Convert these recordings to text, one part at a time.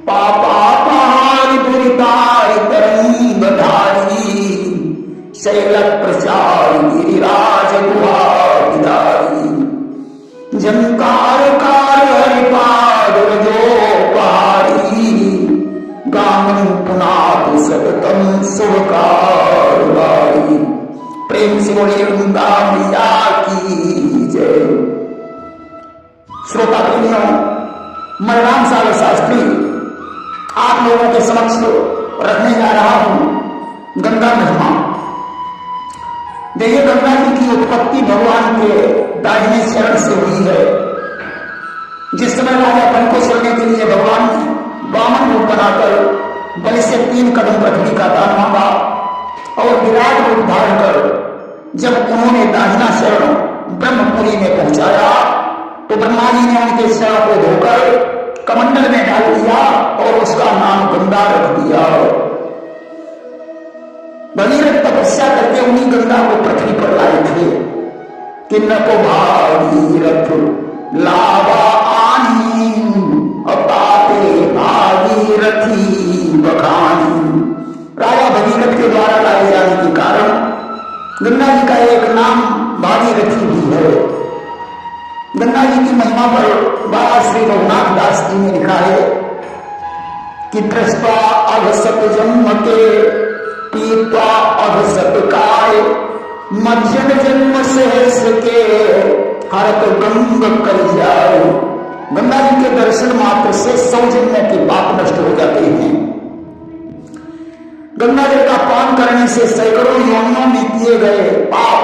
पापापहारि दुरितारि तरंगधारी शैल प्रचारि गिरिराज गुहाविदारी जंकार हरिपाद रजोपहारी गामन पुनातु सततम शुभकारी। प्रेम से बोलिए वृंदा मैया की जय। श्रोता प्रेमियों, मैं राम सागर शास्त्री आप लोगों के समक्ष रखने जा रहा हूं गंगा महिमा। देखिए, गंगा जी की उत्पत्ति भगवान के दाहिने चरण से हुई है। जिस समय राजा बन को छोड़ने के लिए भगवान ने वामन रूप बनाकर बलि से 3 कदम पृथ्वी का दान मांगा और विराट रूप धारण कर जब उन्होंने दाहिना शरण ब्रह्मपुरी में पहुंचाया तो ब्रह्मा जी ने उनके शरण को धोकर कमंडल में डाल दिया और उसका नाम गंगा रख दिया। भगीरथ तपस्या करके उन्हीं गंगा को पृथ्वी पर लाए थे कि न को भागीरथ लावा आनी अपाते भागीरथी बखानी। राजा भगीरथ के द्वारा लाए जाने के कारण गंगा जी का एक नाम भागीरथी भी है। गंगा जी की महिमा पर बाबा श्री रघुनाथ दास जी ने लिखा है कि दृष्टा अघसत जन्म के पीता अघसत काय मध्यम जन्म सहस के हरत गंग कर जाओ। गंगा जी के दर्शन मात्र से 100 जन्म के पाप नष्ट हो जाते हैं। गंगा जल का पान करने से सैकड़ों योनियों में किए गए पाप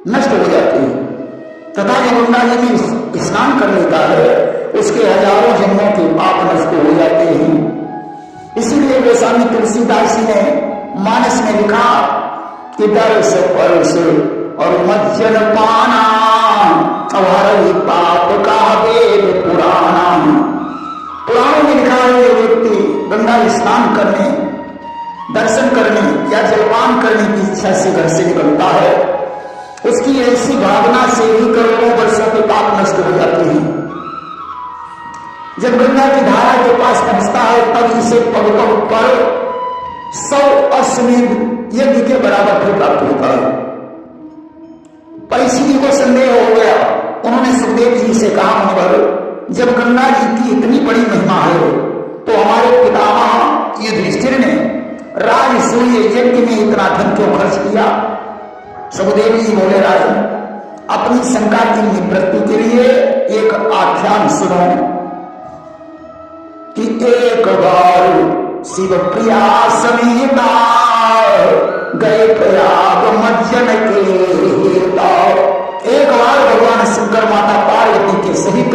नष्ट हो जाते हैं तथा जो गंगा जी में स्नान कर लेता है उसके हजारों जन्मों के पाप नष्ट हो जाते हैं। इसीलिए गोस्वामी तुलसीदास जी ने मानस में लिखा कि दर्श परस और मज्जन पाना अवहरहि पाप का वेद पुराना। पुराणों में लिखा है जो व्यक्ति गंगा स्नान करने, दर्शन करने या जलपान करने की इच्छा से घर से निकलता है उसकी ऐसी भावना से ही करोड़ों वर्षों के पाप नष्ट हो जाते हैं। जब गंगा की धारा के पास पहुंचता है तब इसे पग पग पर 100 अश्वमेध यज्ञ के बराबर फल प्राप्त होता है। परीक्षित जी को संदेह हो गया। उन्होंने सुखदेव जी से कहा, मुनिवर, जब गंगा जी की इतनी बड़ी महिमा है तो हमारे पितामह युधिष्ठिर ने राजसूय यज्ञ में इतना धन क्यों खर्च किया? सुखदेव जी बोले, राजन, अपनी शंका की निवृत्ति के लिए एक आख्यान सुनो कि एक बार शिव प्रिया समेता गए प्रयाग मज्जन के हेता। एक बार भगवान शंकर माता पार्वती के सहित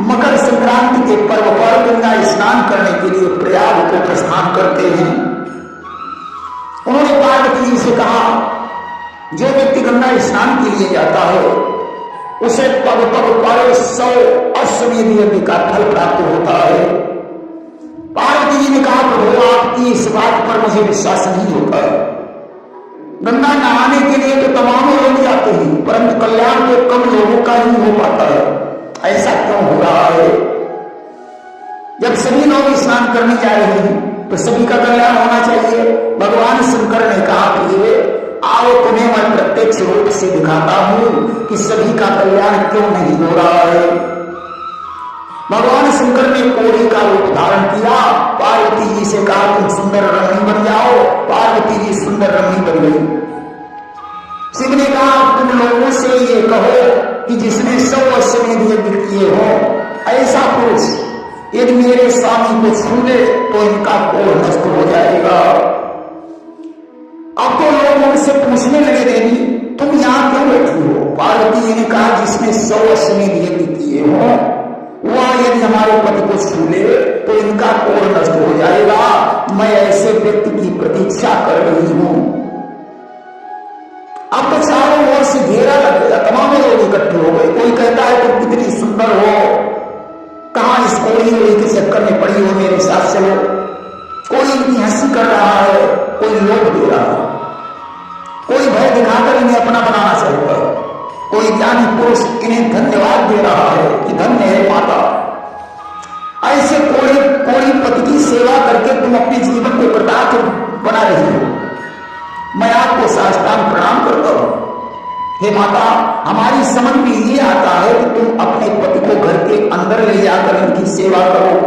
मकर संक्रांति के पर्व पर गंगा स्नान करने के लिए प्रयाग को प्रस्थान करते हैं। उन्होंने पार्वती जी से कहा, जो व्यक्ति गंगा स्नान के लिए जाता है उसे पग पग पर 100 अश्वमेध यज्ञ का फल प्राप्त होता है। पार्वती जी ने कहा, प्रभु, आपकी इस बात पर मुझे विश्वास नहीं होता है। गंगा नहाने के लिए तो तमाम लोग जाते हैं परंतु कल्याण तो कम लोगों का ही हो पाता है। ऐसा क्यों हो रहा है? जब सभी लोग स्नान करने जा रहे हैं तो सभी का कल्याण होना चाहिए। भगवान शंकर ने कहा, प्रिय, आओ तुम्हें मैं प्रत्यक्ष रूप से दिखाता हूं कि सभी का कल्याण क्यों नहीं हो रहा है। भगवान शंकर ने कोढ़ी का रूप धारण किया। पार्वती जी से कहा, तुम सुंदर रमणी बन जाओ। पार्वती जी सुंदर रमणी बन गई। शिव ने कहा, तुम लोगों से ये कहो कि जिसने 100 अश्वमेध यज्ञ किए हो ऐसा पुरुष यदि मेरे स्वामी को छू ले तो इनका कोढ़ नष्ट हो जाएगा। अब तो लोग उनसे पूछने लगे, देवी तुम यहां क्यों बैठी हो? पार्वती जी ने कहा, जिसने 100 अश्वमेध यज्ञ किए हो वह यदि हमारे पति को छू ले तो इनका कोढ़ नष्ट हो जाएगा। मैं ऐसे व्यक्ति की प्रतीक्षा कर रही हूं। अब तो चारों ओर से घेरा लग गया, तमाम लोग इकट्ठे हो गए। कोई कहता है तुम कितनी सुंदर हो, कहां इस कोढ़ी के चक्कर में पड़ी हो, मेरे साथ चलो। कोई इनकी हंसी कर रहा है, कोई लोभ दे रहा है, कोई भय दिखाकर इन्हें अपना बनाना चाहता है, कोई ज्ञानी पुरुष इन्हें धन्यवाद दे रहा है कि धन्य है माता। ऐसे कोढ़ी पति की सेवा करके तुम अपने जीवन को कृतार्थ बना रही हो, मैं आपको साष्टांग प्रणाम करता हूं। हे माता, हमारी समझ में ये आता है कि तुम अपने पति को घर के अंदर ले जाकर इनकी सेवा करो।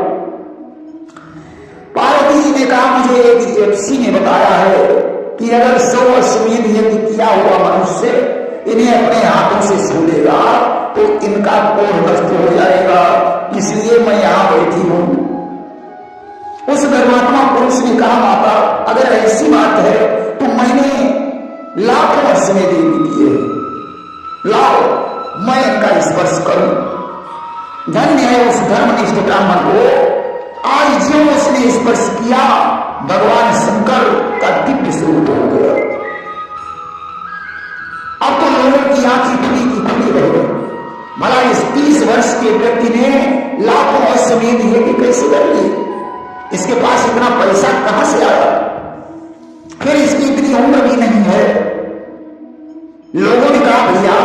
पार्वती जी ने कहा, मुझे एक ऋषि ने बताया है कि अगर 100 अश्वमेध यज्ञ किया हुआ मनुष्य इन्हें अपने हाथों से छू लेगा तो इनका कोढ़ नष्ट हो जाएगा, इसलिए मैं यहां बैठी हूं। उस धर्मात्मा पुरुष ने कहा, माता अगर ऐसी बात है तो मैंने लाखों अश्वमेध यज्ञ किए, लाओ मैं इनका स्पर्श करूं। धन्य है उस धर्मनिष्ठ ब्राह्मण को, आज जो उसने स्पर्श किया भगवान शंकर का दिव्य स्वरूप हो गया। अब तो लोगों की आंखें खुली की खुली रह गई। भला इस 30 वर्ष के व्यक्ति ने लाखों अश्वमेध यज्ञ कैसे कर ली? इसके पास इतना पैसा कहां से आया? फिर इसकी इतनी उम्र भी नहीं है। लोगों ने कहा, भैया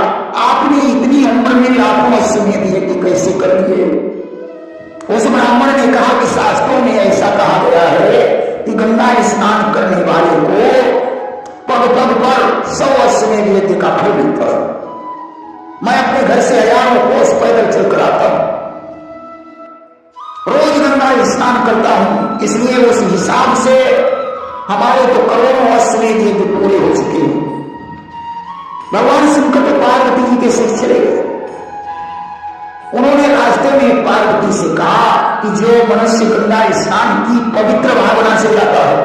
आपने इतनी उम्र में लाखों अश्वमेध यज्ञ कैसे कर लिए? उस ब्राह्मण ने कहा कि शास्त्रों में ऐसा कहा गया है कि गंगा स्नान करने वाले को पग पग पर 100 अश्वमेध यज्ञ का फल मिलता है। मैं अपने घर से हजारों कोस पैदल चलकर आता हूं, रोज गंगा स्नान करता हूं, इसलिए उस हिसाब से हमारे तो करोड़ों अश्वमेध यज्ञ पूरे हो चुके हैं। भगवान शंकर तो पार्वती जी के सिर चले गए। उन्होंने रास्ते में पार्वती से कहा कि जो मनुष्य गंगा स्नान की पवित्र भावना से जाता है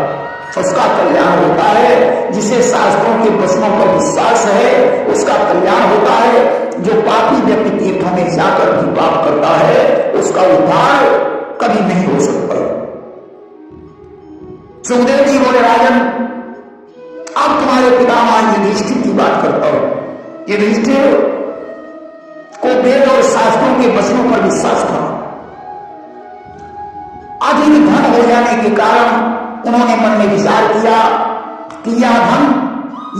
उसका कल्याण होता है। जिसे शास्त्रों के वचनों पर विश्वास है उसका कल्याण होता है। जो पापी व्यक्ति तीर्थों में जाकर भी पाप करता है उसका उद्धार कभी नहीं हो सकता। सुखदेव जी बोले, राजन अब तुम्हारे पितामह युधिष्ठिर की बात करता हूं। युधिष्ठिर को वेद और शास्त्रों के वचनों पर विश्वास था। अधिक धन हो जाने के कारण उन्होंने मन में विचार किया कि यह धन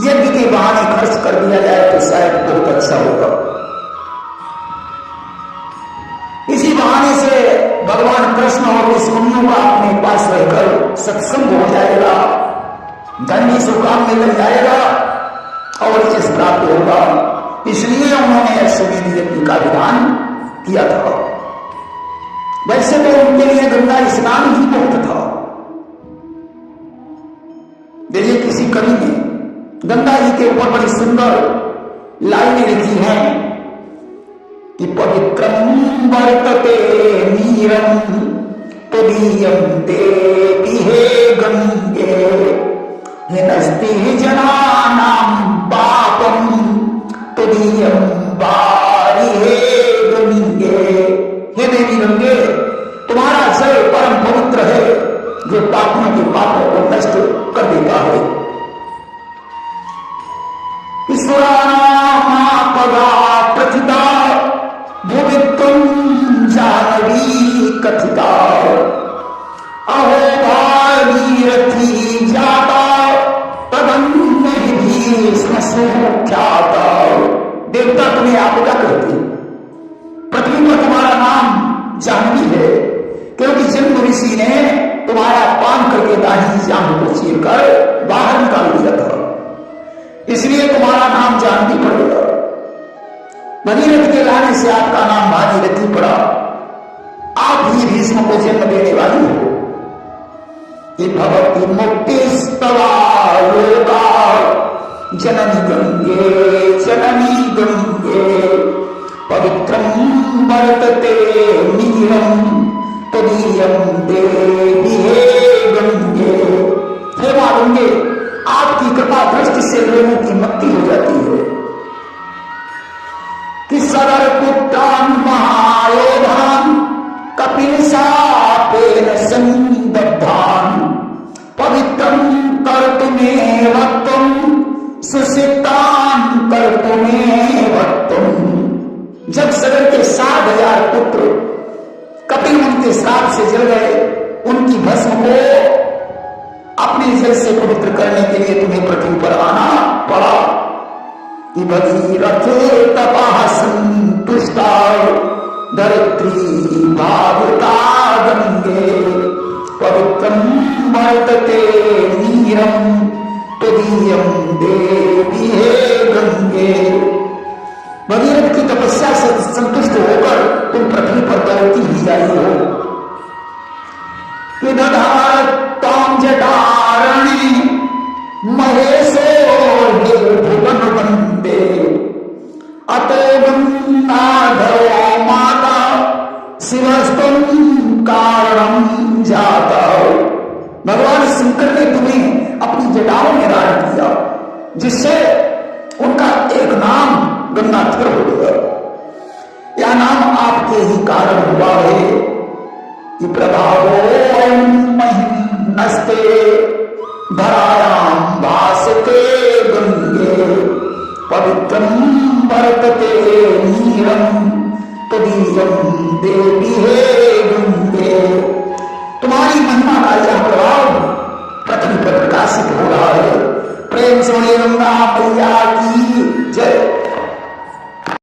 यज्ञ के बहाने खर्च कर दिया जाए तो शायद बहुत अच्छा होगा। इसी बहाने से भगवान कृष्ण और उस मुनियों का अपने पास रहकर सत्संग हो जाएगा, धन भी सुकाम में लग जाएगा और यश प्राप्त होगा। इसलिए उन्होंने अश्वमेध यज्ञ का विधान किया था। वैसे तो उनके लिए गंगा स्नान ही बहुत था। देखिए किसी कवि ने गंगा जी के ऊपर बड़ी सुंदर लाइनें लिखी हैं कि पवित्रम वर्तते नीरम तदीयम देवी हे गंगे हिनस्ति जनानां पापम तदीयम बारी हे गंगे। हे देवी गंगे, तुम्हारा जल परम पवित्र है जो पापियों के पापों को नष्ट कर देता है। ईश्वरानापदा प्रथिता भुवित्वं जानवी कथिता अहो भागीरथी जाता तदन्य भीष्म सुख्याता। देवता तुम्हें आपदा कहते, पृथ्वी पर तुम्हारा नाम जानवी है क्योंकि जन्म ऋषि ने तुम्हारा पान करके दाहिनी जांघ को चीरकर बाहर निकाल दिया था, इसलिए तुम्हारा नाम जानवी पड़ेगा। भगीरथ के लाने से आपका नाम भागीरथी पड़ा। आप ही भीष्म को जन्म देने वाली हो। कि भवति मुक्ति स्तवा लोका जननी गंगे पवित्रम वर्तते नीरम तदीयम देवी हे गंगे। हे मां गंगे, आपकी कृपा दृष्टि से लोगों की मुक्ति हो जाती है। कि सदर पुत्रान महायोधान कपिल शापेन संदग्धान पवित्रम कर्तुमेव त्वं सुसितान कर्तुमेव त्वं। जब सदर के 7,000 पुत्र कपिल मुनि के श्राप से जल गए, उनकी भस्म को अपने जल से पवित्र करने के लिए तुम्हें पृथ्वी पर आना पड़ा। कि भगीरथे तपः संतुष्टा धरित्री भावता गंगे वर्तते नीरम तदीयम देवी हे गंगे। भगीरथ की तपस्या से संतुष्ट होकर तुम पृथ्वी पर दौड़ती ही आई हो। ताम जटारणी महेशो हे भुवन वंदे अतो गंगाधरो माता शिवस्तम कारणम जाता। भगवान शंकर ने तुम्हें अपनी जटाओं में धारण किया, जिससे उनका एक नाम गंगाधर हो गया। यह नाम आपके ही कारण हुआ है। प्रभावो नस्ते धरायाम भासते गंगे पवित्रम वर्तते नीरम तदीयम देवी हे गंगे। तुम्हारी महिमा का यह प्रभाव पृथ्वी पर प्रकाशित हो रहा है। प्रेम से गंगा मैया की जय।